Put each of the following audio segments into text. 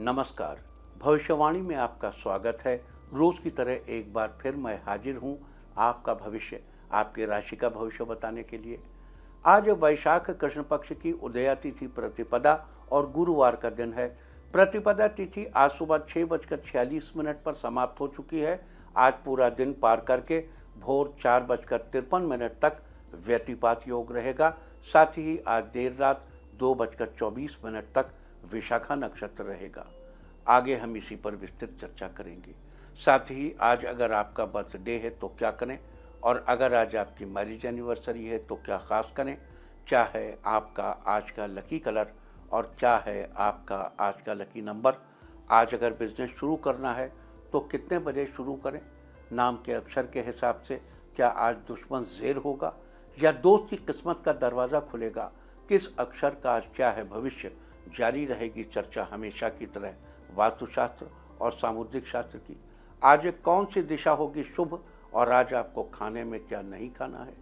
नमस्कार। भविष्यवाणी में आपका स्वागत है। रोज की तरह एक बार फिर मैं हाजिर हूं आपका भविष्य, आपकी राशि का भविष्य बताने के लिए। आज वैशाख कृष्ण पक्ष की उदया तिथि प्रतिपदा और गुरुवार का दिन है। प्रतिपदा तिथि आज सुबह 6:46 पर समाप्त हो चुकी है। आज पूरा दिन पार करके भोर 4:53 तक व्यतिपात योग रहेगा। साथ ही आज देर रात 2:24 तक विशाखा नक्षत्र रहेगा। आगे हम इसी पर विस्तृत चर्चा करेंगे। साथ ही आज अगर आपका बर्थडे है तो क्या करें, और अगर आज आपकी मैरिज एनिवर्सरी है तो क्या खास करें, क्या है आपका आज का लकी कलर और क्या है आपका आज का लकी नंबर। आज अगर बिजनेस शुरू करना है तो कितने बजे शुरू करें, नाम के अक्षर के हिसाब से क्या आज दुश्मन ज़ेर होगा या दोस्त की किस्मत का दरवाज़ा खुलेगा, किस अक्षर का आज क्या है भविष्य। जारी रहेगी चर्चा हमेशा की तरह वास्तुशास्त्र और सामुद्रिक शास्त्र की। आज कौन सी दिशा होगी शुभ और आज आपको खाने में क्या नहीं खाना है,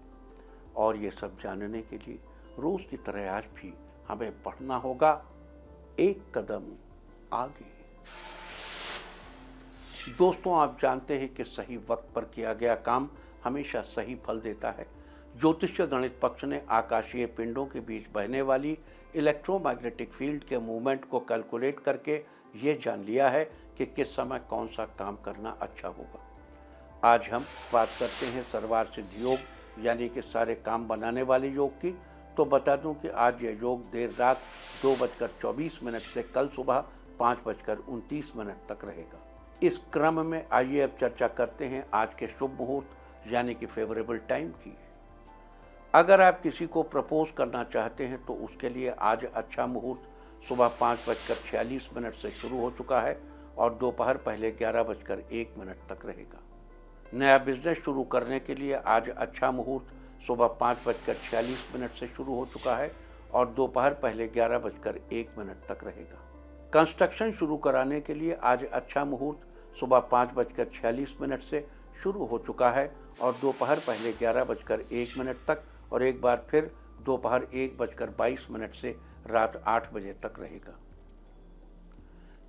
और ये सब जानने के लिए रोज की तरह आज भी हमें पढ़ना होगा एक कदम आगे। दोस्तों, आप जानते हैं कि सही वक्त पर किया गया काम हमेशा सही फल देता है। ज्योतिष्य गणित पक्ष ने आकाशीय पिंडों के बीच बहने वाली इलेक्ट्रोमैग्नेटिक फील्ड के मूवमेंट को कैलकुलेट करके ये जान लिया है कि किस समय कौन सा काम करना अच्छा होगा। आज हम बात करते हैं सर्वार सिद्ध योग यानी कि सारे काम बनाने वाले योग की। तो बता दूं कि आज यह योग देर रात 2:24 से कल सुबह 5:29 तक रहेगा। इस क्रम में आइए अब चर्चा करते हैं आज के शुभ मुहूर्त यानी कि फेवरेबल टाइम की। अगर आप किसी को प्रपोज करना चाहते हैं तो उसके लिए आज अच्छा मुहूर्त सुबह 5:46 से शुरू हो चुका है और दोपहर पहले 11:01 तक रहेगा। नया बिजनेस शुरू करने के लिए आज अच्छा मुहूर्त सुबह 5:46 से शुरू हो चुका है और दोपहर पहले 11:01 तक रहेगा। कंस्ट्रक्शन शुरू कराने के लिए आज अच्छा मुहूर्त सुबह 5:46 से शुरू हो चुका है और दोपहर पहले 11:01 तक और एक बार फिर दोपहर 1:22 से रात 8 बजे तक रहेगा।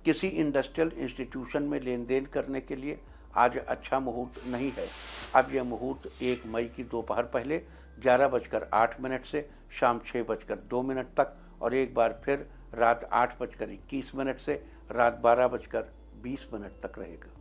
किसी इंडस्ट्रियल इंस्टीट्यूशन में लेन देन करने के लिए आज अच्छा मुहूर्त नहीं है। अब यह मुहूर्त 1 मई की दोपहर पहले 11:08 से शाम 6:02 तक और एक बार फिर रात 8:21 से रात 12:20 तक रहेगा।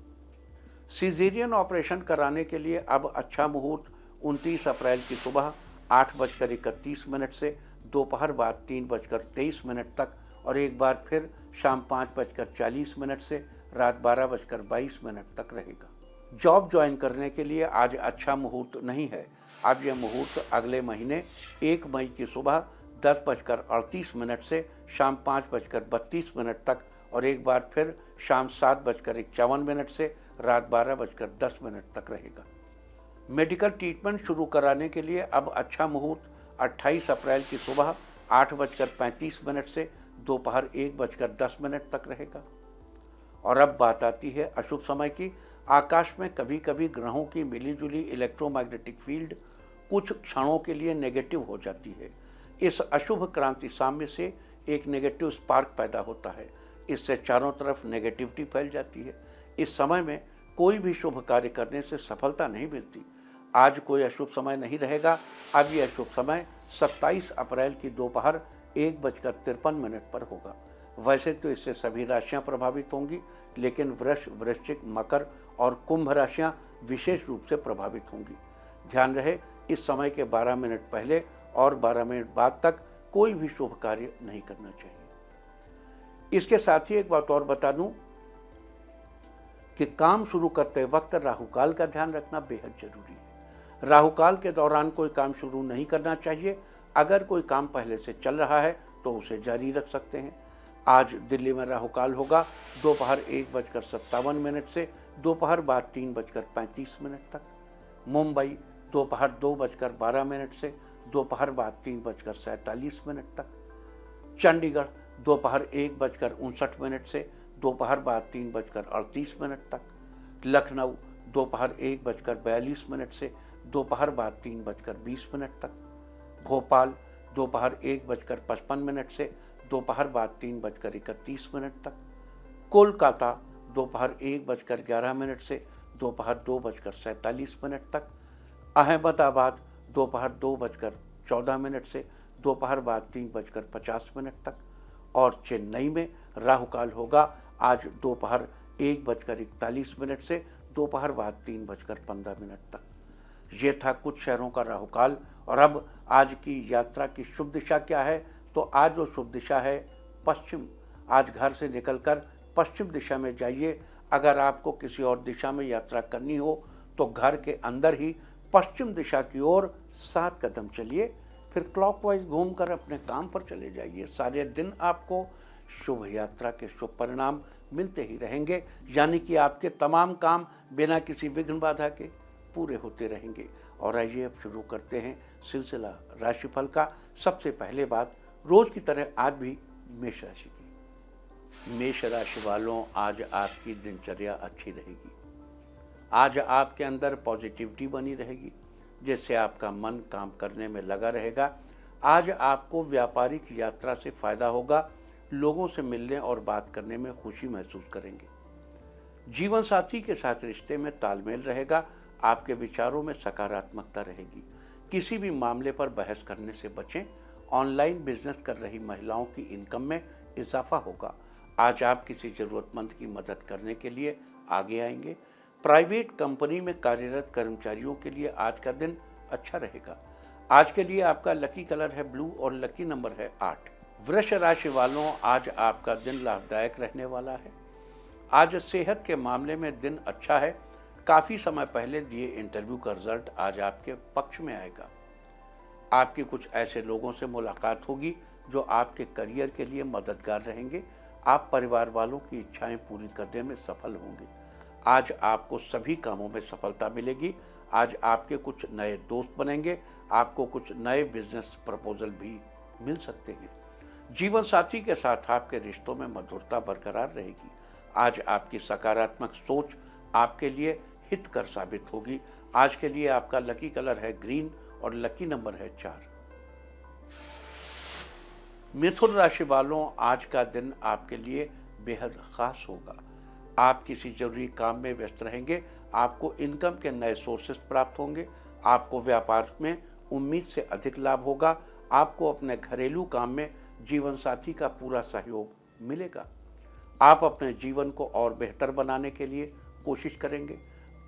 सीजेरियन ऑपरेशन कराने के लिए अब अच्छा मुहूर्त 29 अप्रैल की सुबह 8:31 से दोपहर बाद 3:23 तक और एक बार फिर शाम 5:40 से रात 12:22 तक रहेगा। जॉब ज्वाइन करने के लिए आज अच्छा मुहूर्त नहीं है। अब यह मुहूर्त अगले महीने 1 मई की सुबह 10:38 से शाम 5:32 तक और एक बार फिर शाम 7:51 से रात 12:10 तक रहेगा। मेडिकल ट्रीटमेंट शुरू कराने के लिए अब अच्छा मुहूर्त 28 अप्रैल की सुबह 8:35 से दोपहर 1:10 तक रहेगा। और अब बात आती है अशुभ समय की। आकाश में कभी कभी ग्रहों की मिलीजुली इलेक्ट्रोमैग्नेटिक फील्ड कुछ क्षणों के लिए नेगेटिव हो जाती है। इस अशुभ क्रांति साम्य से एक नेगेटिव स्पार्क पैदा होता है। इससे चारों तरफ नेगेटिविटी फैल जाती है। इस समय में कोई भी शुभ कार्य करने से सफलता नहीं मिलती। आज कोई अशुभ समय नहीं रहेगा। अब यह अशुभ समय 27 अप्रैल की दोपहर 1:53 पर होगा। वैसे तो इससे सभी राशियां प्रभावित होंगी, लेकिन वृष, वृश्चिक, मकर और कुंभ राशियां विशेष रूप से प्रभावित होंगी। ध्यान रहे, इस समय के 12 मिनट पहले और 12 मिनट बाद तक कोई भी शुभ कार्य नहीं करना चाहिए। इसके साथ ही एक बात और बता दूं कि काम शुरू करते वक्त राहुकाल का ध्यान रखना बेहद जरूरी है। राहुकाल के दौरान कोई काम शुरू नहीं करना चाहिए। अगर कोई काम पहले से चल रहा है तो उसे जारी रख सकते हैं। आज दिल्ली में राहुकाल होगा दोपहर 1:57 से दोपहर बाद 3:35 तक। मुंबई दोपहर 2:12 से दोपहर बाद 3:47 तक। चंडीगढ़ दोपहर 1:59 से दोपहर बाद 3:38 तक। लखनऊ दोपहर 1:42 से दोपहर बाद 3:20 तक। भोपाल दोपहर 1:55 से दोपहर बाद 3:31 तक। कोलकाता दोपहर 1:11 से दोपहर 2:47 तक, अहमदाबाद दोपहर 2:14 से दोपहर बाद 3:50 तक, और चेन्नई में राहु काल होगा आज दोपहर 1:41 से दोपहर बाद 3:15 तक। ये था कुछ शहरों का राहु काल। और अब आज की यात्रा की शुभ दिशा क्या है? तो आज जो शुभ दिशा है पश्चिम। आज घर से निकलकर पश्चिम दिशा में जाइए। अगर आपको किसी और दिशा में यात्रा करनी हो तो घर के अंदर ही पश्चिम दिशा की ओर 7 कदम चलिए, फिर क्लॉकवाइज घूमकर अपने काम पर चले जाइए। सारे दिन आपको शुभ यात्रा के शुभ परिणाम मिलते ही रहेंगे, यानी कि आपके तमाम काम बिना किसी विघ्न बाधा के पूरे होते रहेंगे। और आइए अब शुरू करते हैं सिलसिला राशिफल का। सबसे पहले बात रोज की तरह आज भी मेष राशि की। मेष राशि वालों, आज आपकी दिनचर्या अच्छी रहेगी। आज आपके अंदर पॉजिटिविटी बनी रहेगी, जिससे आपका मन काम करने में लगा रहेगा। आज आपको व्यापारिक यात्रा से फायदा होगा। लोगों से मिलने और बात करने में खुशी महसूस करेंगे। जीवन साथी के साथ रिश्ते में तालमेल रहेगा। आपके विचारों में सकारात्मकता रहेगी। किसी भी मामले पर बहस करने से बचें। ऑनलाइन बिजनेस कर रही महिलाओं की इनकम में इजाफा होगा। आज आप किसी जरूरतमंद की मदद करने के लिए आगे आएंगे। प्राइवेट कंपनी में कार्यरत कर्मचारियों के लिए आज का दिन अच्छा रहेगा। आज के लिए आपका लकी कलर है ब्लू और लकी नंबर है 8। वृष राशि वालों, आज आपका दिन लाभदायक रहने वाला है। आज सेहत के मामले में दिन अच्छा है। काफ़ी समय पहले दिए इंटरव्यू का रिजल्ट आज आपके पक्ष में आएगा। आपकी कुछ ऐसे लोगों से मुलाकात होगी जो आपके करियर के लिए मददगार रहेंगे। आप परिवार वालों की इच्छाएं पूरी करने में सफल होंगे। आज आपको सभी कामों में सफलता मिलेगी। आज आपके कुछ नए दोस्त बनेंगे। आपको कुछ नए बिजनेस प्रपोजल भी मिल सकते हैं। जीवन साथी के साथ आपके रिश्तों में मधुरता बरकरार रहेगी। आज आपकी सकारात्मक सोच आपके लिए हितकर साबित होगी। आज के लिए आपका लकी कलर है ग्रीन और लकी नंबर है 4। मिथुन राशि वालों, आज का दिन आपके लिए बेहद खास होगा। आप किसी जरूरी काम में व्यस्त रहेंगे। आपको इनकम के नए सोर्सेस प्राप्त होंगे। आपको व्यापार में उम्मीद से अधिक लाभ होगा। आपको अपने घरेलू काम में जीवन साथी का पूरा सहयोग मिलेगा। आप अपने जीवन को और बेहतर बनाने के लिए कोशिश करेंगे।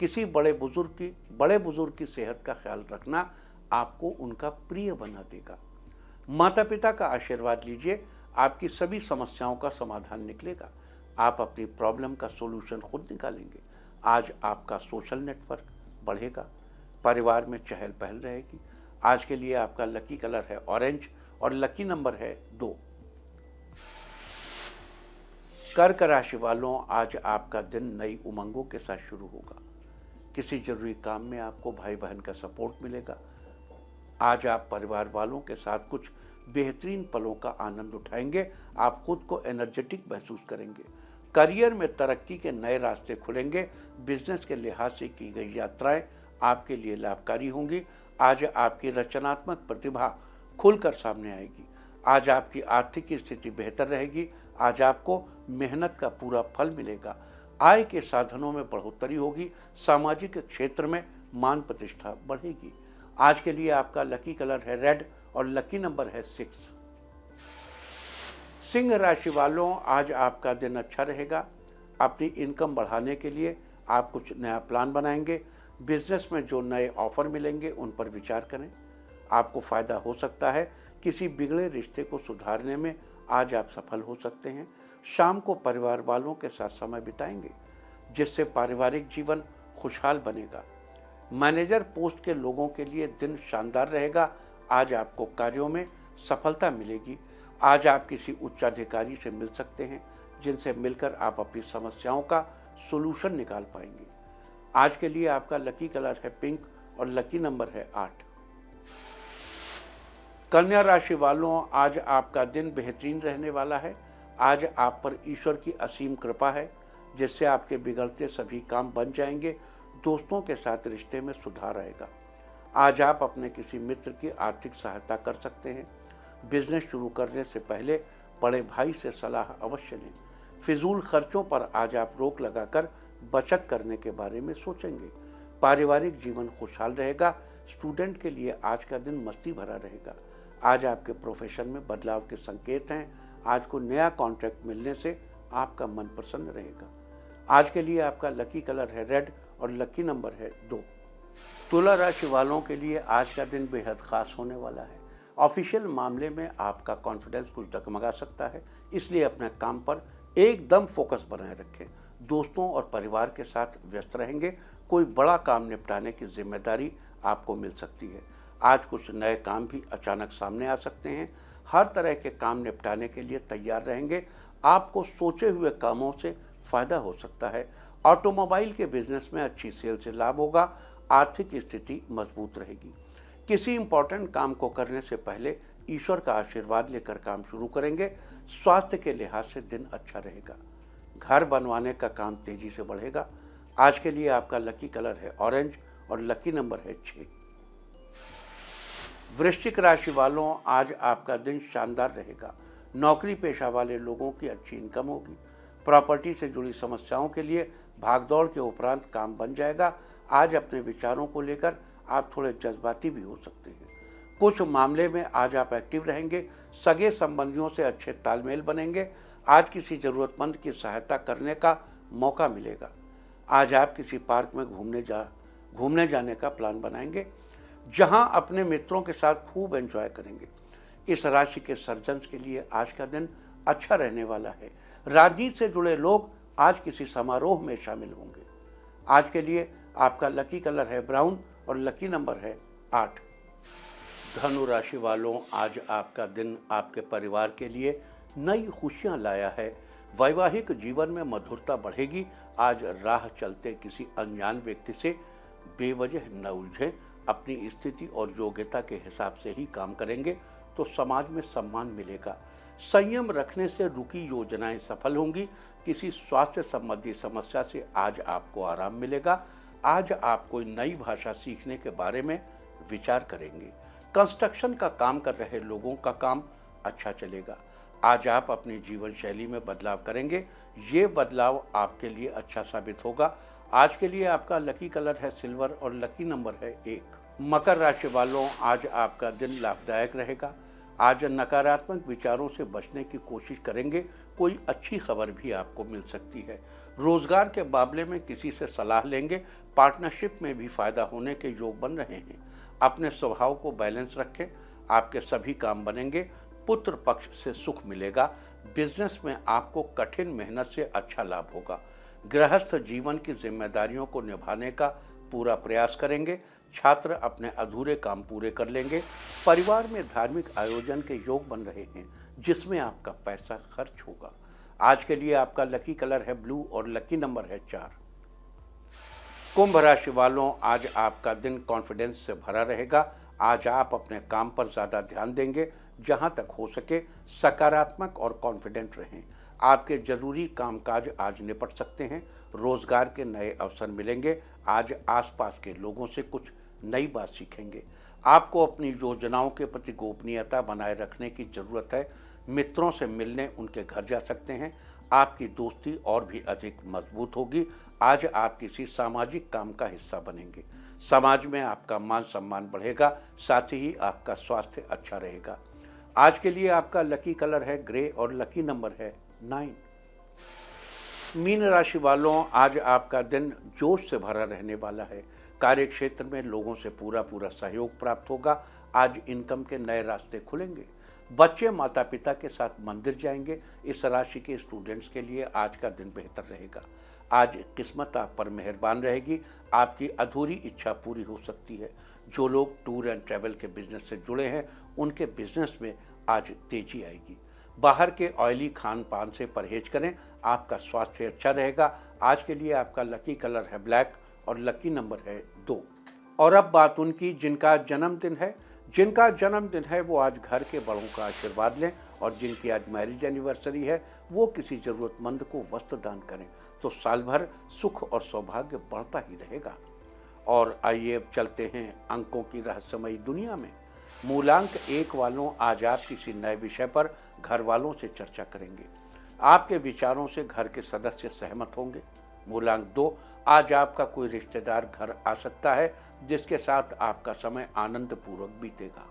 किसी बड़े बुजुर्ग की सेहत का ख्याल रखना आपको उनका प्रिय बना देगा। माता पिता का आशीर्वाद लीजिए। आपकी सभी समस्याओं का समाधान निकलेगा। आप अपनी प्रॉब्लम का सॉल्यूशन खुद निकालेंगे। आज आपका सोशल नेटवर्क बढ़ेगा। परिवार में चहल पहल रहेगी। आज के लिए आपका लकी कलर है ऑरेंज और लकी नंबर है 2। कर्क राशि वालों, आज आपका दिन नई उमंगों के साथ शुरू होगा। किसी जरूरी काम में आपको भाई बहन का सपोर्ट मिलेगा। आज आप परिवार वालों के साथ कुछ बेहतरीन पलों का आनंद उठाएंगे। आप खुद को एनर्जेटिक महसूस करेंगे। करियर में तरक्की के नए रास्ते खुलेंगे। बिजनेस के लिहाज से की गई यात्राएं आपके लिए लाभकारी होंगी। आज आपकी रचनात्मक प्रतिभा खुलकर सामने आएगी। आज आपकी आर्थिक स्थिति बेहतर रहेगी। आज आपको मेहनत का पूरा फल मिलेगा। आय के साधनों में बढ़ोतरी होगी। सामाजिक क्षेत्र में मान प्रतिष्ठा बढ़ेगी। आज के लिए आपका लकी कलर है रेड और लकी नंबर है 6। सिंह राशि वालों, आज आपका दिन अच्छा रहेगा। अपनी इनकम बढ़ाने के लिए आप कुछ नया प्लान बनाएंगे। बिजनेस में जो नए ऑफर मिलेंगे उन पर विचार करें। आपको फायदा हो सकता है। किसी बिगड़े रिश्ते को सुधारने में आज आप सफल हो सकते हैं। शाम को परिवार वालों के साथ समय बिताएंगे, जिससे पारिवारिक जीवन खुशहाल बनेगा। मैनेजर पोस्ट के लोगों के लिए दिन शानदार रहेगा। आज आपको कार्यों में सफलता मिलेगी। आज आप किसी उच्चाधिकारी से मिल सकते हैं, जिनसे मिलकर आप अपनी समस्याओं का सॉल्यूशन निकाल पाएंगे। आज के लिए आपका लकी कलर है पिंक और लकी नंबर है 8। कन्या राशि वालों, आज आपका दिन बेहतरीन रहने वाला है। आज आप पर ईश्वर की असीम कृपा है, जिससे आपके बिगड़ते सभी काम बन जाएंगे। दोस्तों के साथ रिश्ते में सुधार आएगा। आज आप अपने किसी मित्र की आर्थिक सहायता कर सकते हैं। बिजनेस शुरू करने से पहले बड़े भाई से सलाह अवश्य लें। फिजूल खर्चों पर आज आप रोक लगाकर बचत करने के बारे में सोचेंगे। पारिवारिक जीवन खुशहाल रहेगा। स्टूडेंट के लिए आज का दिन मस्ती भरा रहेगा। आज आपके प्रोफेशन में बदलाव के संकेत हैं। आज को नया कॉन्ट्रैक्ट मिलने से आपका मन प्रसन्न रहेगा। आज के लिए आपका लकी कलर है रेड और लकी नंबर है 2। तुला राशि वालों के लिए आज का दिन बेहद खास होने वाला है। ऑफिशियल मामले में आपका कॉन्फिडेंस कुछ डगमगा सकता है, इसलिए अपने काम पर एकदम फोकस बनाए रखें। दोस्तों और परिवार के साथ व्यस्त रहेंगे। कोई बड़ा काम निपटाने की जिम्मेदारी आपको मिल सकती है। आज कुछ नए काम भी अचानक सामने आ सकते हैं। हर तरह के काम निपटाने के लिए तैयार रहेंगे। आपको सोचे हुए कामों से फायदा हो सकता है। ऑटोमोबाइल के बिजनेस में अच्छी सेल से लाभ होगा। आर्थिक स्थिति मजबूत रहेगी। किसी इंपॉर्टेंट काम को करने से पहले ईश्वर का आशीर्वाद लेकर काम शुरू करेंगे। स्वास्थ्य के लिहाज से दिन अच्छा रहेगा। घर बनवाने का काम तेजी से बढ़ेगा। आज के लिए आपका लकी कलर है ऑरेंज और लकी नंबर है 6। वृश्चिक राशि वालों, आज आपका दिन शानदार रहेगा। नौकरी पेशा वाले लोगों की अच्छी इनकम होगी। प्रॉपर्टी से जुड़ी समस्याओं के लिए भागदौड़ के उपरांत काम बन जाएगा। आज अपने विचारों को लेकर आप थोड़े जज्बाती भी हो सकते हैं। कुछ मामले में आज आप एक्टिव रहेंगे। सगे संबंधियों से अच्छे तालमेल बनेंगे। आज किसी ज़रूरतमंद की सहायता करने का मौका मिलेगा। आज आप किसी पार्क में घूमने जाने का प्लान बनाएंगे, जहां अपने मित्रों के साथ खूब एंजॉय करेंगे। इस राशि के सर्जन्स के लिए आज का दिन अच्छा रहने वाला है। राजनीति से जुड़े लोग आज किसी समारोह में शामिल होंगे। आज के लिए आपका लकी कलर है ब्राउन और लकी नंबर है 8। धनु राशि वालों, आज आपका दिन आपके परिवार के लिए नई खुशियां लाया है। वैवाहिक जीवन में मधुरता बढ़ेगी। आज राह चलते किसी अनजान व्यक्ति से बेवजह न उलझें। अपनी स्थिति और योग्यता के हिसाब से ही काम करेंगे तो समाज में सम्मान मिलेगा। संयम रखने से रुकी योजनाएं सफल होंगी। किसी स्वास्थ्य संबंधी समस्या से आज आपको आराम मिलेगा। आज आप कोई नई भाषा सीखने के बारे में विचार करेंगे। कंस्ट्रक्शन का काम कर रहे लोगों का काम अच्छा चलेगा। आज आप अपनी जीवन शैली में बदलाव करेंगे। ये बदलाव आपके लिए अच्छा साबित होगा। आज के लिए आपका लकी कलर है सिल्वर और लकी नंबर है 1। मकर राशि वालों, आज आपका दिन लाभदायक रहेगा। आज नकारात्मक विचारों से बचने की कोशिश करेंगे। कोई अच्छी खबर भी आपको मिल सकती है। रोजगार के मामले में किसी से सलाह लेंगे। पार्टनरशिप में भी फायदा होने के योग बन रहे हैं। अपने स्वभाव को बैलेंस रखें। आपके सभी काम बनेंगे। पुत्र पक्ष से सुख मिलेगा। बिजनेस में आपको कठिन मेहनत से अच्छा लाभ होगा। गृहस्थ जीवन की जिम्मेदारियों को निभाने का पूरा प्रयास करेंगे। छात्र अपने अधूरे काम पूरे कर लेंगे। परिवार में धार्मिक आयोजन के योग बन रहे हैं, जिसमें आपका पैसा खर्च होगा। आज के लिए आपका लकी कलर है ब्लू और लकी नंबर है 4। कुंभ राशि वालों, आज आपका दिन कॉन्फिडेंस से भरा रहेगा। आज आप अपने काम पर ज़्यादा ध्यान देंगे। जहां तक हो सके सकारात्मक और कॉन्फिडेंट रहें। आपके जरूरी कामकाज आज निपट सकते हैं। रोजगार के नए अवसर मिलेंगे। आज आसपास के लोगों से कुछ नई बात सीखेंगे। आपको अपनी योजनाओं के प्रति गोपनीयता बनाए रखने की जरूरत है। मित्रों से मिलने उनके घर जा सकते हैं। आपकी दोस्ती और भी अधिक मजबूत होगी। आज आप किसी सामाजिक काम का हिस्सा बनेंगे। समाज में आपका मान सम्मान बढ़ेगा। साथ ही आपका स्वास्थ्य अच्छा रहेगा। आज के लिए आपका लकी कलर है ग्रे और लकी नंबर है 9। मीन राशि वालों, आज आपका दिन जोश से भरा रहने वाला है। कार्य क्षेत्र में लोगों से पूरा सहयोग प्राप्त होगा। आज इनकम के नए रास्ते खुलेंगे। बच्चे माता पिता के साथ मंदिर जाएंगे। इस राशि के स्टूडेंट्स के लिए आज का दिन बेहतर रहेगा। आज किस्मत आप पर मेहरबान रहेगी। आपकी अधूरी इच्छा पूरी हो सकती है। जो लोग टूर एंड ट्रैवल के बिजनेस से जुड़े हैं, उनके बिजनेस में आज तेजी आएगी। बाहर के ऑयली खान पान से परहेज करें। आपका स्वास्थ्य अच्छा रहेगा। आज के लिए आपका लकी कलर है ब्लैक और लकी नंबर है 2। और अब बात उनकी जिनका जन्मदिन है वो आज घर के बड़ों का आशीर्वाद लें। और जिनकी आज मैरिज एनिवर्सरी है वो किसी ज़रूरतमंद को वस्त्र दान करें, तो साल भर सुख और सौभाग्य बढ़ता ही रहेगा। और आइए अब चलते हैं अंकों की रहस्यमयी दुनिया में। मूलांक 1 वालों, आज आप किसी नए विषय पर घर वालों से चर्चा करेंगे। आपके विचारों से घर के सदस्य सहमत होंगे। मूलांक 2, आज आपका कोई रिश्तेदार घर आ सकता है जिसके साथ आपका समय आनंद पूर्वक बीतेगा।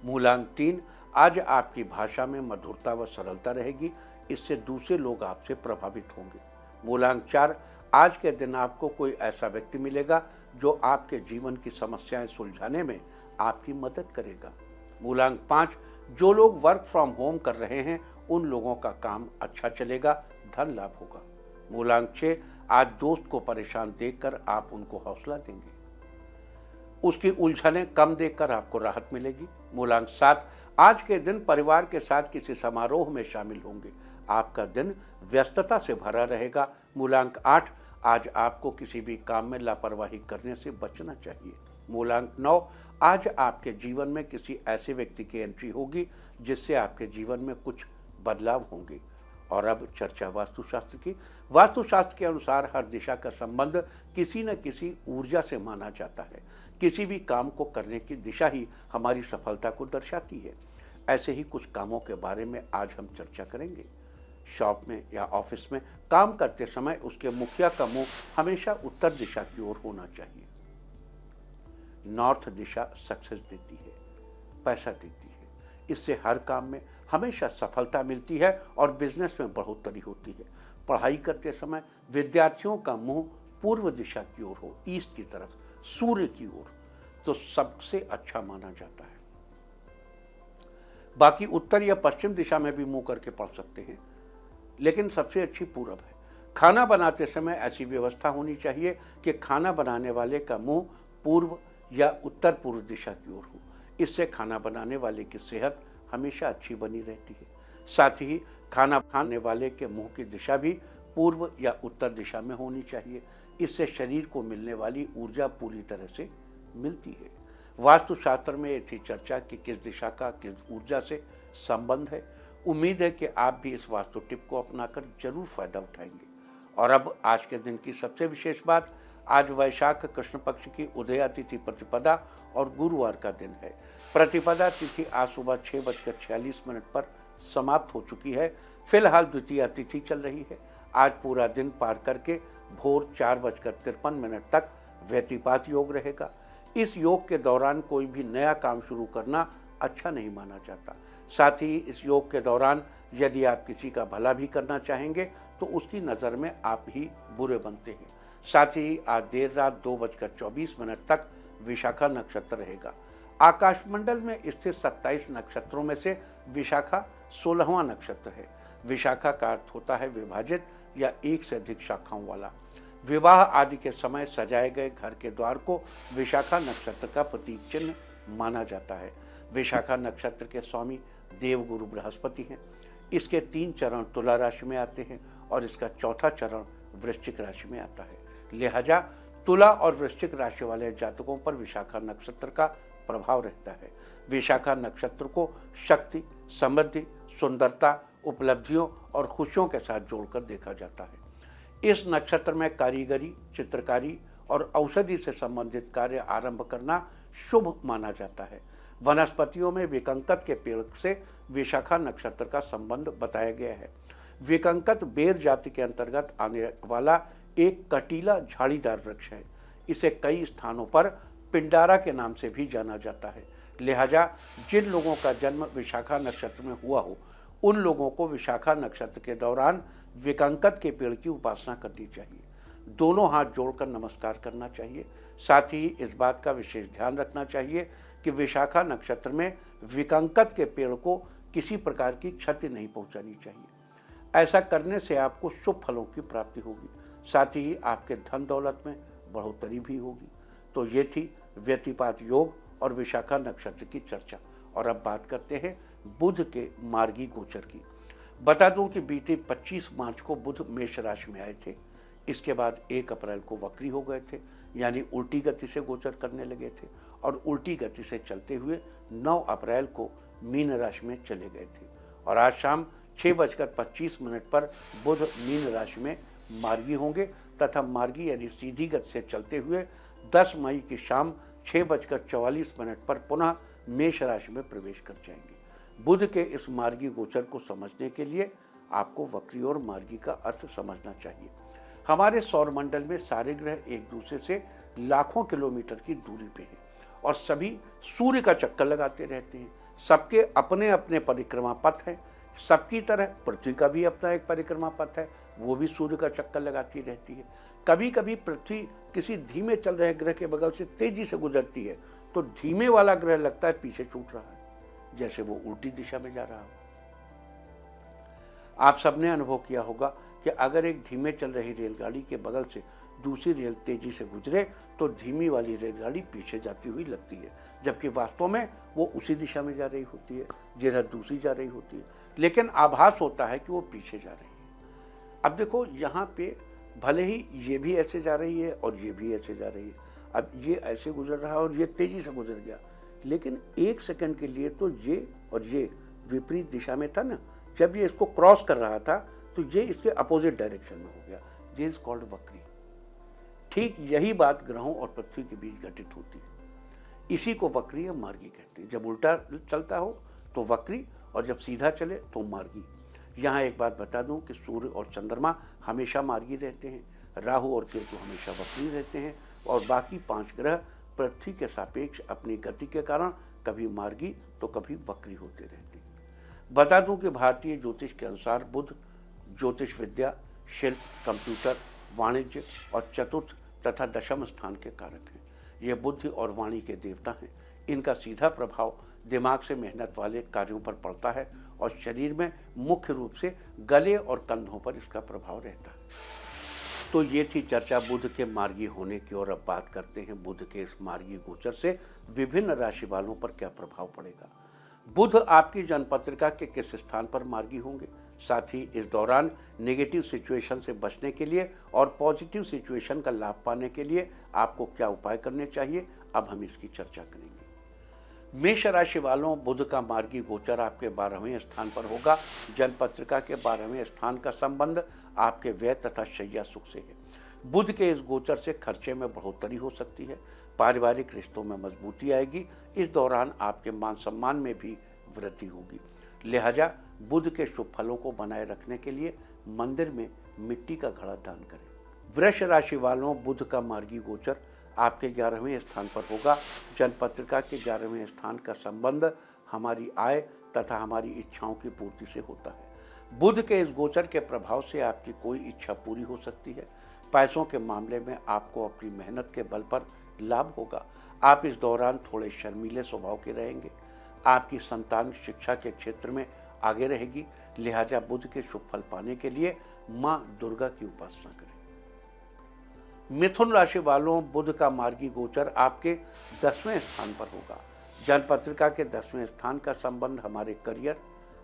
मूलांक 3, आज आपकी भाषा में मधुरता व सरलता रहेगी, इससे दूसरे लोग आपसे प्रभावित होंगे। मूलांक 4, आज के दिन आपको कोई ऐसा व्यक्ति मिलेगा जो आपके जीवन की समस्याएं सुलझाने में आपकी मदद करेगा। मूलांक 5, जो लोग वर्क फ्रॉम होम कर रहे हैं उन लोगों का काम अच्छा चलेगा, धन लाभ होगा। मूलांक 6, आज दोस्त को परेशान देखकर आप उनको हौसला देंगे, उसकी उलझनें कम देखकर आपको राहत मिलेगी। मूलांक 7, आज के दिन परिवार के साथ किसी समारोह में शामिल होंगे, आपका दिन व्यस्तता से भरा रहेगा। मूलांक 8, आज आपको किसी भी काम में लापरवाही करने से बचना चाहिए। मूलांक 9, आज आपके जीवन में किसी ऐसे व्यक्ति की एंट्री होगी जिससे आपके जीवन में कुछ बदलाव होंगे। और अब चर्चा वास्तुशास्त्र की। वास्तुशास्त्र के अनुसार हर दिशा का संबंध किसी न किसी ऊर्जा से माना जाता है। किसी भी काम को करने की दिशा ही हमारी सफलता को दर्शाती है। ऐसे ही कुछ कामों के बारे में आज हम चर्चा करेंगे। शॉप में या ऑफिस में काम करते समय उसके मुखिया का मुंह हमेशा उत्तर दिशा की ओर होना चाहिए। नॉर्थ दिशा सक्सेस देती है, पैसा देती है, इससे हर काम में हमेशा सफलता मिलती है और बिजनेस में बढ़ोतरी होती है। पढ़ाई करते समय विद्यार्थियों का मुंह पूर्व दिशा की ओर हो, ईस्ट की तरफ, सूर्य की ओर, तो सबसे अच्छा माना जाता है। बाकी उत्तर या पश्चिम दिशा में भी मुंह करके पढ़ सकते हैं, लेकिन सबसे अच्छी पूरब है। खाना बनाते समय ऐसी व्यवस्था होनी चाहिए कि खाना बनाने वाले का मुंह पूर्व या उत्तर पूर्व दिशा की ओर हो। इससे खाना बनाने वाले की सेहत हमेशा अच्छी बनी रहती है। साथ ही खाना खाने वाले के मुंह की दिशा भी पूर्व या उत्तर दिशा में होनी चाहिए। इससे शरीर को मिलने वाली ऊर्जा पूरी तरह से मिलती है। वास्तुशास्त्र में ये थी चर्चा कि किस दिशा का किस ऊर्जा से संबंध है। उम्मीद है कि आप भी इस वास्तु टिप को अपनाकर जरूर फायदा उठाएंगे। और अब आज के दिन की सबसे विशेष बात, आज वैशाख कृष्ण पक्ष की उदया तिथि प्रतिपदा और गुरुवार का दिन है। प्रतिपदा तिथि आज सुबह 6:46 पर समाप्त हो चुकी है। फिलहाल द्वितीया तिथि चल रही है। आज पूरा दिन पार करके भोर 4:53 तक व्यतिपात योग रहेगा। इस योग के दौरान कोई भी नया काम शुरू करना अच्छा नहीं माना जाता। साथ ही इस योग के दौरान यदि आप किसी का भला भी करना चाहेंगे तो उसकी नज़र में आप ही बुरे बनते हैं। साथ ही आज देर रात 2:24 तक विशाखा नक्षत्र रहेगा। आकाशमंडल में स्थित 27 नक्षत्रों में से विशाखा 16वां नक्षत्र है। विशाखा का अर्थ होता है विभाजित या एक से अधिक शाखाओं वाला। विवाह आदि के समय सजाए गए घर के द्वार को विशाखा नक्षत्र का प्रतीक चिन्ह माना जाता है। विशाखा नक्षत्र के स्वामी देवगुरु बृहस्पति हैं। इसके 3 चरण तुला राशि में आते हैं और इसका 4था चरण वृश्चिक राशि में आता है। लिहाजा तुला और वृश्चिक राशि वाले जातकों पर विशाखा नक्षत्र का प्रभाव रहता है। विशाखा नक्षत्र को शक्ति, समृद्धि, सुंदरता, उपलब्धियों और खुशियों के साथ जोड़कर देखा जाता है। इस नक्षत्र में कारीगरी, चित्रकारी और औषधि से संबंधित कार्य आरंभ करना शुभ माना जाता है। वनस्पतियों में विकंकत के पेड़ से विशाखा नक्षत्र का संबंध बताया गया है। विकंकत बेर जाति के अंतर्गत आने वाला एक कटीला झाड़ीदार वृक्ष है। इसे कई स्थानों पर पिंडारा के नाम से भी जाना जाता है। लिहाजा जिन लोगों का जन्म विशाखा नक्षत्र में हुआ हो उन लोगों को विशाखा नक्षत्र के दौरान विकंकत के पेड़ की उपासना करनी चाहिए। दोनों हाथ जोड़कर नमस्कार करना चाहिए। साथ ही इस बात का विशेष ध्यान रखना चाहिए कि विशाखा नक्षत्र में विकंकत के पेड़ को किसी प्रकार की क्षति नहीं पहुंचानी चाहिए। ऐसा करने से आपको शुभ फलों की प्राप्ति होगी। साथ ही आपके धन दौलत में बढ़ोतरी भी होगी। तो ये थी व्यतिपात योग और विशाखा नक्षत्र की चर्चा। और अब बात करते हैं बुध के मार्गी गोचर की। बता दूं कि बीते 25 मार्च को बुध मेष राशि में आए थे। इसके बाद 1 अप्रैल को वक्री हो गए थे, यानी उल्टी गति से गोचर करने लगे थे और उल्टी गति से चलते हुए 9 अप्रैल को मीन राशि में चले गए थे। और आज शाम 6:25 पर बुध मीन राशि में मार्गी होंगे तथा मार्गी यानी सीधी गति से चलते हुए 10 मई की शाम 6:44 पर पुनः मेष राशि में प्रवेश कर जाएंगे। बुध के इस मार्गी गोचर को समझने के लिए आपको वक्री और मार्गी का अर्थ समझना चाहिए। हमारे सौर मंडल में सारे ग्रह एक दूसरे से लाखों किलोमीटर की दूरी पे हैं और सभी सूर्य का चक्कर लगाते रहते हैं। सबके अपने अपने परिक्रमा पथ हैं। सबकी तरह पृथ्वी का भी अपना एक परिक्रमा पथ है, वो भी सूर्य का चक्कर लगाती रहती है। कभी कभी पृथ्वी किसी धीमे चल रहे ग्रह के बगल से तेजी से गुजरती है तो धीमे वाला ग्रह लगता है पीछे छूट रहा है, जैसे वो उल्टी दिशा में जा रहा हो। आप सबने अनुभव किया होगा कि अगर एक धीमे चल रही रेलगाड़ी के बगल से दूसरी रेल तेजी से गुजरे तो धीमी वाली रेलगाड़ी पीछे जाती हुई लगती है, जबकि वास्तव में वो उसी दिशा में जा रही होती है जिधर दूसरी जा रही होती है, लेकिन आभास होता है कि वो पीछे जा रही है। अब देखो यहाँ पे भले ही ये भी ऐसे जा रही है और ये भी ऐसे जा रही है। अब ये ऐसे गुजर रहा है और ये तेजी से गुजर गया, लेकिन एक सेकंड के लिए तो ये और ये विपरीत दिशा में था ना। जब ये इसको क्रॉस कर रहा था तो ये इसके अपोजिट डायरेक्शन में हो गया। दिस इज कॉल्ड वक्री। ठीक यही बात ग्रहों और पृथ्वी के बीच घटित होती है। इसी को वक्री या मार्गी कहते हैं। जब उल्टा चलता हो तो वक्री और जब सीधा चले तो मार्गी। यहाँ एक बात बता दूं कि सूर्य और चंद्रमा हमेशा मार्गी रहते हैं, राहु और केतु हमेशा वक्री रहते हैं और बाकी 5 ग्रह पृथ्वी के सापेक्ष अपनी गति के कारण कभी मार्गी तो कभी वक्री होते रहते हैं। बता दूं कि भारतीय ज्योतिष के अनुसार बुध ज्योतिष विद्या, शिल्प, कंप्यूटर, वाणिज्य और चतुर्थ तथा दशम स्थान के कारक हैं। ये बुद्धि और वाणी के देवता हैं। इनका सीधा प्रभाव दिमाग से मेहनत वाले कार्यों पर पड़ता है और शरीर में मुख्य रूप से गले और कंधों पर इसका प्रभाव रहता है। तो ये थी चर्चा बुध के मार्गी होने की। और अब बात करते हैं बुध के इस मार्गी गोचर से विभिन्न राशि वालों पर क्या प्रभाव पड़ेगा। बुध आपकी जन्मपत्रिका के किस स्थान पर मार्गी होंगे, साथ ही इस दौरान नेगेटिव सिचुएशन से बचने के लिए और पॉजिटिव सिचुएशन का लाभ पाने के लिए आपको क्या उपाय करने चाहिए, अब हम इसकी चर्चा करेंगे। मेष राशि वालों, बुध का मार्गी गोचर आपके 12वें स्थान पर होगा। जन्मपत्रिका के 12वें स्थान का संबंध आपके व्यय तथा शैया सुख से है। बुध के इस गोचर से खर्चे में बढ़ोतरी हो सकती है। पारिवारिक रिश्तों में मजबूती आएगी। इस दौरान आपके मान सम्मान में भी वृद्धि होगी। लिहाजा बुध के शुभ फलों को बनाए रखने के लिए मंदिर में मिट्टी का घड़ा दान करें। वृष राशि वालों, बुध का मार्गी गोचर आपके 11वें स्थान पर होगा। जन्मपत्रिका के 11वें स्थान का संबंध हमारी आय तथा हमारी इच्छाओं की पूर्ति से होता है। बुध के इस गोचर के प्रभाव से आपकी कोई इच्छा पूरी हो सकती है। पैसों के मामले में आपको अपनी मेहनत के बल पर लाभ होगा। आप इस दौरान थोड़े शर्मीले स्वभाव के रहेंगे। आपकी संतान शिक्षा के क्षेत्र में आगे रहेगी। लिहाजा बुध के शुभ फल पाने के लिए मां दुर्गा की उपासना करें। मिथुन राशि वालों, बुध का मार्गी गोचर आपके 10वें स्थान पर होगा। जन्मपत्रिका के 10वें स्थान का संबंध हमारे करियर,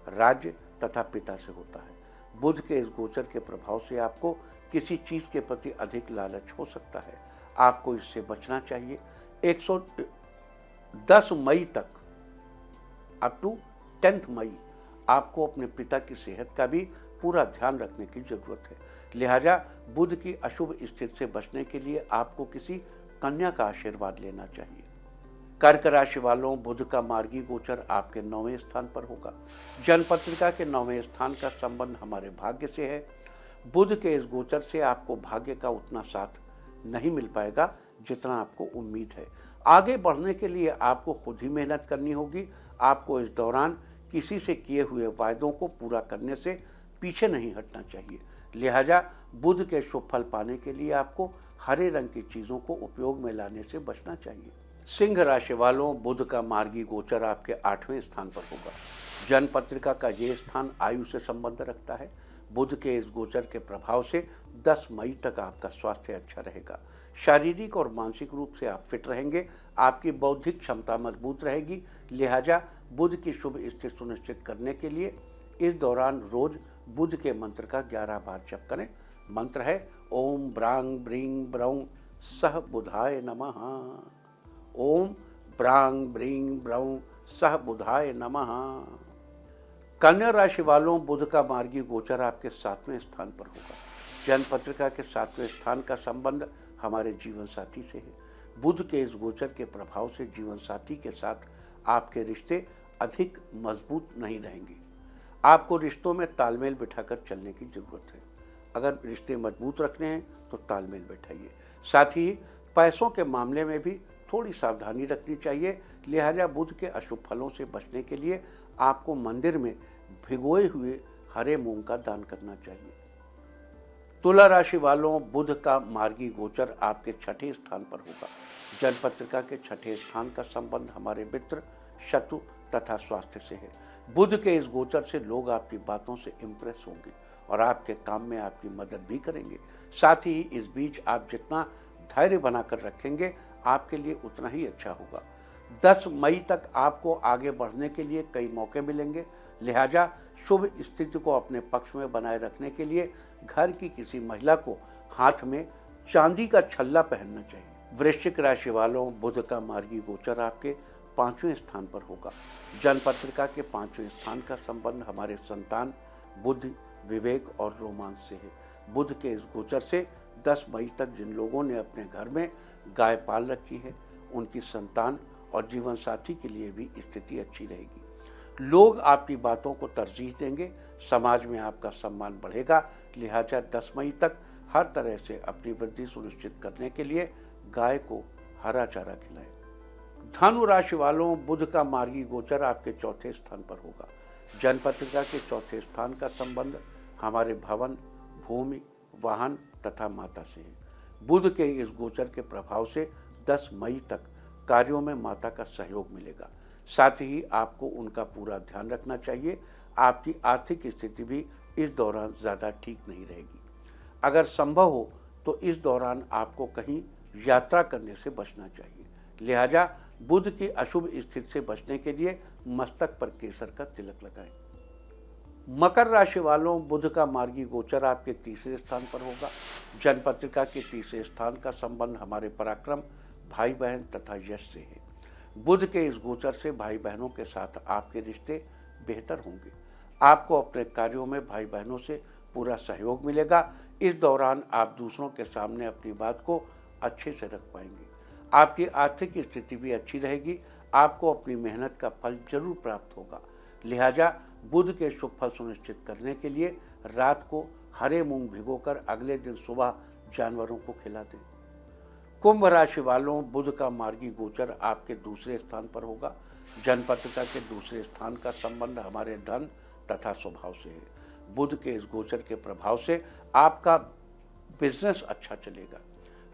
राज्य तथा पिता से होता है। बुध के इस गोचर के प्रभाव से आपको किसी चीज के प्रति अधिक लालच हो सकता है। आपको इससे बचना चाहिए। 110 मई तक अप टू 10 मई आपको अपने पिता की सेहत का भी पूरा ध्यान रखने की जरूरत है। लिहाजा बुध की अशुभ स्थिति से बचने के लिए आपको किसी कन्या का आशीर्वाद लेना चाहिए। कर्क राशि वालों, बुध का मार्गी गोचर आपके 9वें स्थान पर होगा। जन्मपत्रिका के 9वें स्थान का संबंध हमारे भाग्य से है। बुध के इस गोचर से आपको भाग्य का उतना साथ नहीं मिल पाएगा जितना आपको उम्मीद है। आगे बढ़ने के लिए आपको खुद ही मेहनत करनी होगी। आपको इस दौरान किसी से किए हुए वायदों को पूरा करने से पीछे नहीं हटना चाहिए। लिहाजा बुध के शुभ फल पाने के लिए आपको हरे रंग की चीज़ों को उपयोग में लाने से बचना चाहिए। सिंह राशि वालों, बुध का मार्गी गोचर आपके 8वें स्थान पर होगा। जन्मपत्रिका का ये स्थान आयु से संबंध रखता है। बुध के इस गोचर के प्रभाव से 10 मई तक आपका स्वास्थ्य अच्छा रहेगा। शारीरिक और मानसिक रूप से आप फिट रहेंगे। आपकी बौद्धिक क्षमता मजबूत रहेगी। लिहाजा बुध की शुभ स्थिति सुनिश्चित करने के लिए इस दौरान रोज बुध के मंत्र का 11 बार जप करें। मंत्र है ओम ब्रांग ब्रींग ब्रौं सह बुधाय नमः। ओम ब्रांग ब्रींग ब्रौं सह बुधाय नमः। कन्या राशि वालों, बुध का मार्गी गोचर आपके 7वें स्थान पर होगा। जन्मपत्रिका के 7वें स्थान का संबंध हमारे जीवन साथी से है। बुध के इस गोचर के प्रभाव से जीवन साथी के साथ आपके रिश्ते अधिक मजबूत नहीं रहेंगी। आपको रिश्तों में तालमेल बिठाकर चलने की जरूरत है। अगर रिश्ते मजबूत रखने हैं तो तालमेल बैठाइए। साथ ही पैसों के मामले में भी थोड़ी सावधानी रखनी चाहिए। लिहाजा बुध के अशुभ फलों से बचने के लिए आपको मंदिर में भिगोए हुए हरे मूंग का दान करना चाहिए। तुला राशि वालों, बुध का मार्गी गोचर आपके छठे स्थान पर होगा। जन्मपत्रिका के छठे स्थान का संबंध हमारे मित्र, शत्रु तथा स्वास्थ्य से है। बुध के इस गोचर से लोग आपकी बातों से इम्प्रेस होंगे और आपके काम में आपकी मदद भी करेंगे। साथ ही इस बीच आप जितना धैर्य बनाकर रखेंगे आपके लिए उतना ही अच्छा होगा। 10 मई तक आपको आगे बढ़ने के लिए कई मौके मिलेंगे। लिहाजा शुभ स्थिति को अपने पक्ष में बनाए रखने के लिए घर की किसी महिला को हाथ में चांदी का छल्ला पहनना चाहिए। वृश्चिक राशि वालों, बुध का मार्गी गोचर आपके 5वें स्थान पर होगा। जन्मपत्रिका के 5वें स्थान का संबंध हमारे संतान, बुद्धि, विवेक और रोमांच से है। बुध के इस गोचर से 10 मई तक जिन लोगों ने अपने घर में गाय पाल रखी है उनकी संतान और जीवन साथी के लिए भी स्थिति अच्छी रहेगी। लोग आपकी बातों को तरजीह देंगे। समाज में आपका सम्मान बढ़ेगा। लिहाजा 10 मई तक हर तरह से अपनी वृद्धि सुनिश्चित करने के लिए गाय को हरा चारा खिलाएं। धनु राशि वालों, बुध का मार्गी गोचर आपके चौथे स्थान पर होगा। जन्मपत्रिका के चौथे स्थान का संबंध हमारे भवन, भूमि, वाहन तथा माता से है। बुध के इस गोचर के प्रभाव से 10 मई तक कार्यों में माता का सहयोग मिलेगा। साथ ही आपको उनका पूरा ध्यान रखना चाहिए। आपकी आर्थिक स्थिति भी इस दौरान ज़्यादा ठीक नहीं रहेगी। अगर संभव हो तो इस दौरान आपको कहीं यात्रा करने से बचना चाहिए। लिहाजा बुध की अशुभ स्थिति से बचने के लिए मस्तक पर केसर का तिलक लगाएं। मकर राशि वालों, बुध का मार्गी गोचर आपके तीसरे स्थान पर होगा। जन्मपत्रिका के तीसरे स्थान का संबंध हमारे पराक्रम, भाई बहन तथा यश से है। बुध के इस गोचर से भाई बहनों के साथ आपके रिश्ते बेहतर होंगे। आपको अपने कार्यों में भाई बहनों से पूरा सहयोग मिलेगा। इस दौरान आप दूसरों के सामने अपनी बात को अच्छे से रख पाएंगे। आपकी आर्थिक स्थिति भी अच्छी रहेगी। आपको अपनी मेहनत का फल जरूर प्राप्त होगा। लिहाजा बुध के शुभ फल सुनिश्चित करने के लिए रात को हरे मूंग भिगोकर अगले दिन सुबह जानवरों को खिला दें। कुंभ राशि वालों, बुध का मार्गी गोचर आपके दूसरे स्थान पर होगा। जन्मपत्रिका के दूसरे स्थान का संबंध हमारे धन तथा स्वभाव से है। बुध के इस गोचर के प्रभाव से आपका बिजनेस अच्छा चलेगा।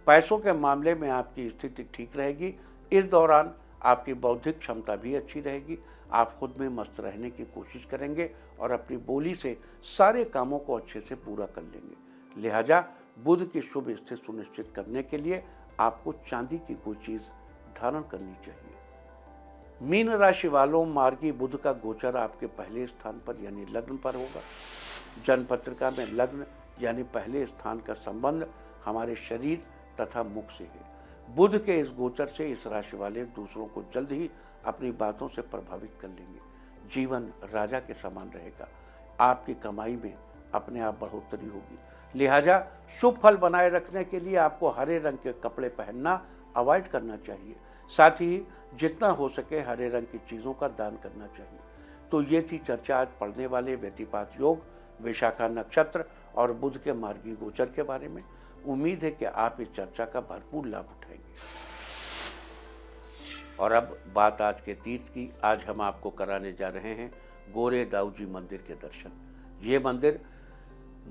पैसों के मामले में आपकी स्थिति ठीक रहेगी। इस दौरान आपकी बौद्धिक क्षमता भी अच्छी रहेगी। आप खुद में मस्त रहने की कोशिश करेंगे और अपनी बोली से सारे कामों को अच्छे से पूरा कर लेंगे। लिहाजा बुध की शुभ स्थिति सुनिश्चित करने के लिए आपको चांदी की कोई चीज धारण करनी चाहिए। मीन राशि वालों, मार्गी बुध का गोचर आपके पहले स्थान पर यानी लग्न पर होगा। जन्मपत्रिका में लग्न यानी पहले स्थान का संबंध हमारे शरीर तथा मुख से है। बुध के इस गोचर से इस राशि वाले दूसरों को जल्द ही अपनी बातों से प्रभावित कर लेंगे। जीवन राजा के समान रहेगा। आपकी कमाई में अपने आप बढ़ोतरी होगी। लिहाजा शुभ फल बनाए रखने के लिए आपको हरे रंग के कपड़े पहनना अवॉइड करना चाहिए। साथ ही जितना हो सके हरे रंग की चीज़ों का दान करना चाहिए। तो ये थी चर्चा आज पढ़ने वाले व्यतिपात योग, विशाखा नक्षत्र और बुध के मार्गी गोचर के बारे में। उम्मीद है कि आप इस चर्चा का भरपूर लाभ उठाएंगे। और अब बात आज के तीर्थ की। आज हम आपको कराने जा रहे हैं गोरे दाऊ जी मंदिर के दर्शन। ये मंदिर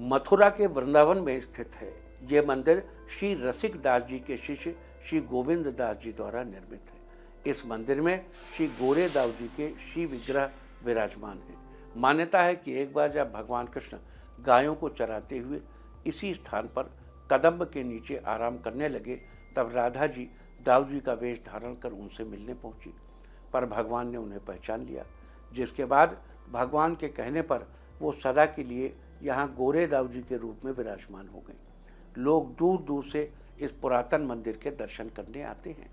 मथुरा के वृंदावन में स्थित है। ये मंदिर श्री रसिक दास जी के शिष्य श्री गोविंद दास जी द्वारा निर्मित है। इस मंदिर में श्री गोरे दाऊ जी के श्री विग्रह विराजमान है। मान्यता है कि एक बार जब भगवान कृष्ण गायों को चराते हुए इसी स्थान पर कदम्ब के नीचे आराम करने लगे, तब राधा जी दाऊ जी का वेश धारण कर उनसे मिलने पहुंची, पर भगवान ने उन्हें पहचान लिया। जिसके बाद भगवान के कहने पर वो सदा के लिए यहाँ गोरे दाऊ जी के रूप में विराजमान हो गए। लोग दूर दूर से इस पुरातन मंदिर के दर्शन करने आते हैं।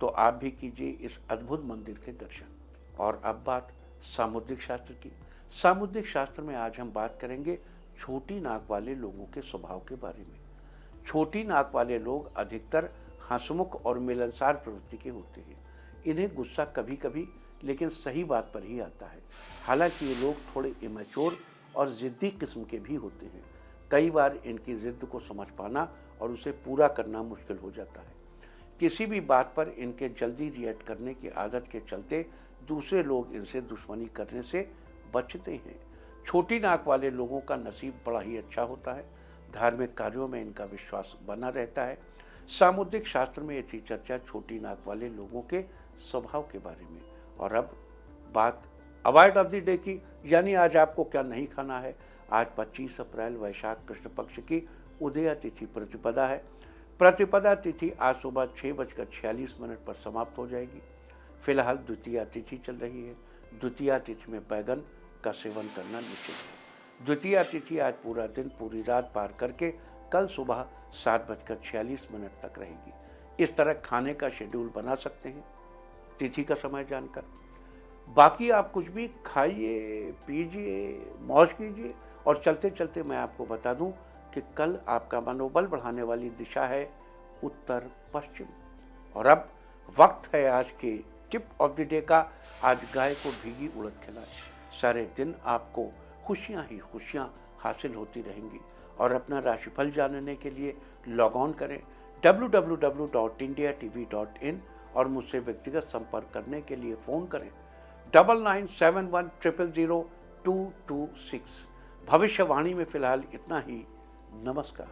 तो आप भी कीजिए इस अद्भुत मंदिर के दर्शन। और अब बात सामुद्रिक शास्त्र की। सामुद्रिक शास्त्र में आज हम बात करेंगे छोटी नाक वाले लोगों के स्वभाव के बारे में। छोटी नाक वाले लोग अधिकतर हंसमुख और मिलनसार प्रवृत्ति के होते हैं। इन्हें गुस्सा कभी कभी लेकिन सही बात पर ही आता है। हालांकि ये लोग थोड़े इमेच्योर और ज़िद्दी किस्म के भी होते हैं। कई बार इनकी ज़िद को समझ पाना और उसे पूरा करना मुश्किल हो जाता है। किसी भी बात पर इनके जल्दी रिएक्ट करने की आदत के चलते दूसरे लोग इनसे दुश्मनी करने से बचते हैं। छोटी नाक वाले लोगों का नसीब बड़ा ही अच्छा होता है। धार्मिक कार्यों में इनका विश्वास बना रहता है। सामुद्रिक शास्त्र में थी चर्चा छोटी नाक वाले लोगों के स्वभाव के बारे में। और अब बात अवॉइड ऑफ द डे की, यानी आज आपको क्या नहीं खाना है। आज 25 अप्रैल वैशाख कृष्ण पक्ष की उदया तिथि प्रतिपदा है। प्रतिपदा तिथि आज सुबह 6:46 पर समाप्त हो जाएगी। फिलहाल द्वितीया तिथि चल रही है। द्वितीया तिथि में बैगन का सेवन करना निश्चित है। द्वितीया तिथि आज पूरा दिन पूरी रात पार करके कल सुबह 7:46 तक रहेगी। इस तरह खाने का शेड्यूल बना सकते हैं तिथि का समय जानकर। बाकी आप कुछ भी खाइए, पीजिए, मौज कीजिए। और चलते चलते मैं आपको बता दूं कि कल आपका मनोबल बढ़ाने वाली दिशा है उत्तर पश्चिम। और अब वक्त है आज के टिप ऑफ द डे का। आज गाय को भीगी उड़द खिलाएं। सारे दिन आपको खुशियां ही खुशियां हासिल होती रहेंगी। और अपना राशिफल जानने के लिए लॉग ऑन करें www.indiatv.in और मुझसे व्यक्तिगत संपर्क करने के लिए फ़ोन करें 9971000226। भविष्यवाणी में फिलहाल इतना ही। नमस्कार।